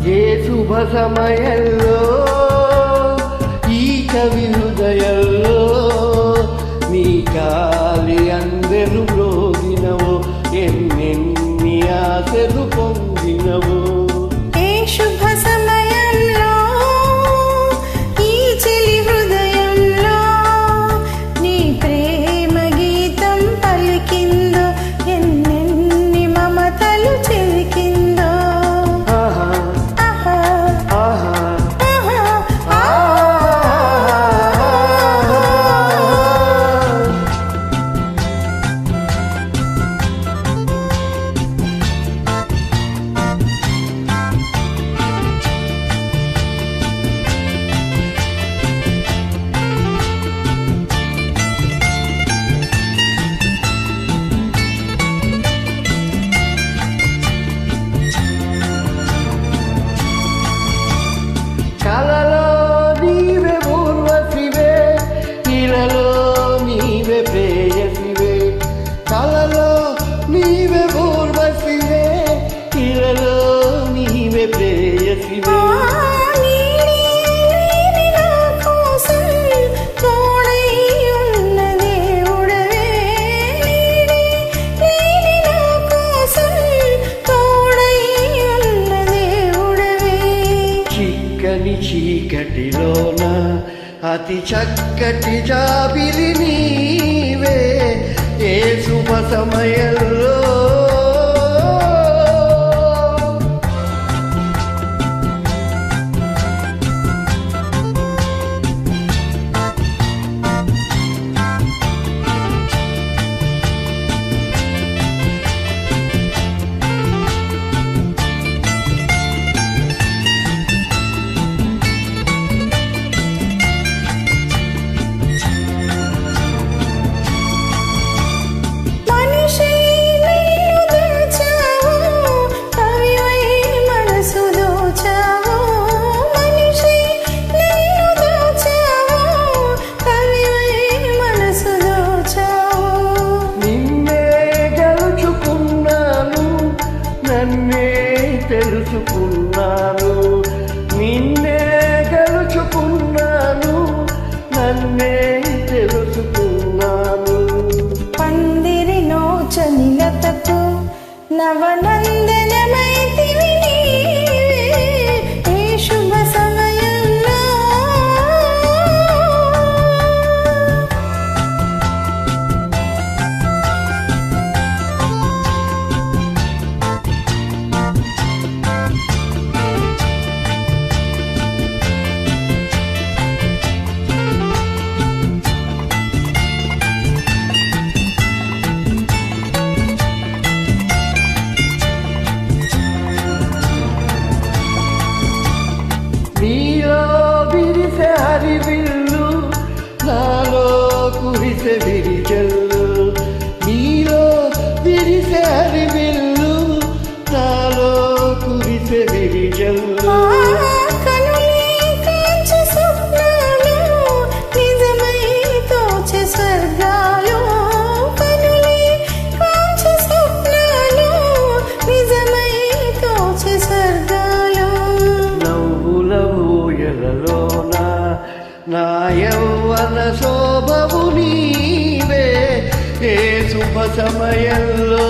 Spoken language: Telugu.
ఏ శుభ సమయంలో ఈ కవి హృదయంలో నీ గాలి అందెను మ్రోగినవో ఎన్నెన్ని ఆశలు పొందినవో. ఏ శుభ సమయంలో ఈ చెలి హృదయంలో నీ ప్రేమ గీతం పలికిందో ఎన్నెన్ని మమతలు చిలికిందో. కలలో నీవే పూర్వశివే ఇలలో నీవే ప్రేయసివే. కలలో నీవే పూర్వశివే ఇలలో నీవే ప్రేయసివే. చిక్కని చీకటిలోన అతి చక్కటి జాబిలి నీవే ఏ శుభ సమయంలో. నన్నే తెలుసుకున్నాను నిన్నే గెలుచుకున్నాను నన్నే తెలుసుకున్నాను. పందిరి నోచనిలతకు నవనందనమైతివి నీవే ఏ శుభ సమయంలో. నీలో విరిసే హరివిల్లు నాలో కురిసే విరిజల్లు. నీలో విరిసే హరివిల్లు నాలో కురిసే విరిజల్లు. నా యౌవన శోభవు నీవే ఏ శుభ సమయంలో.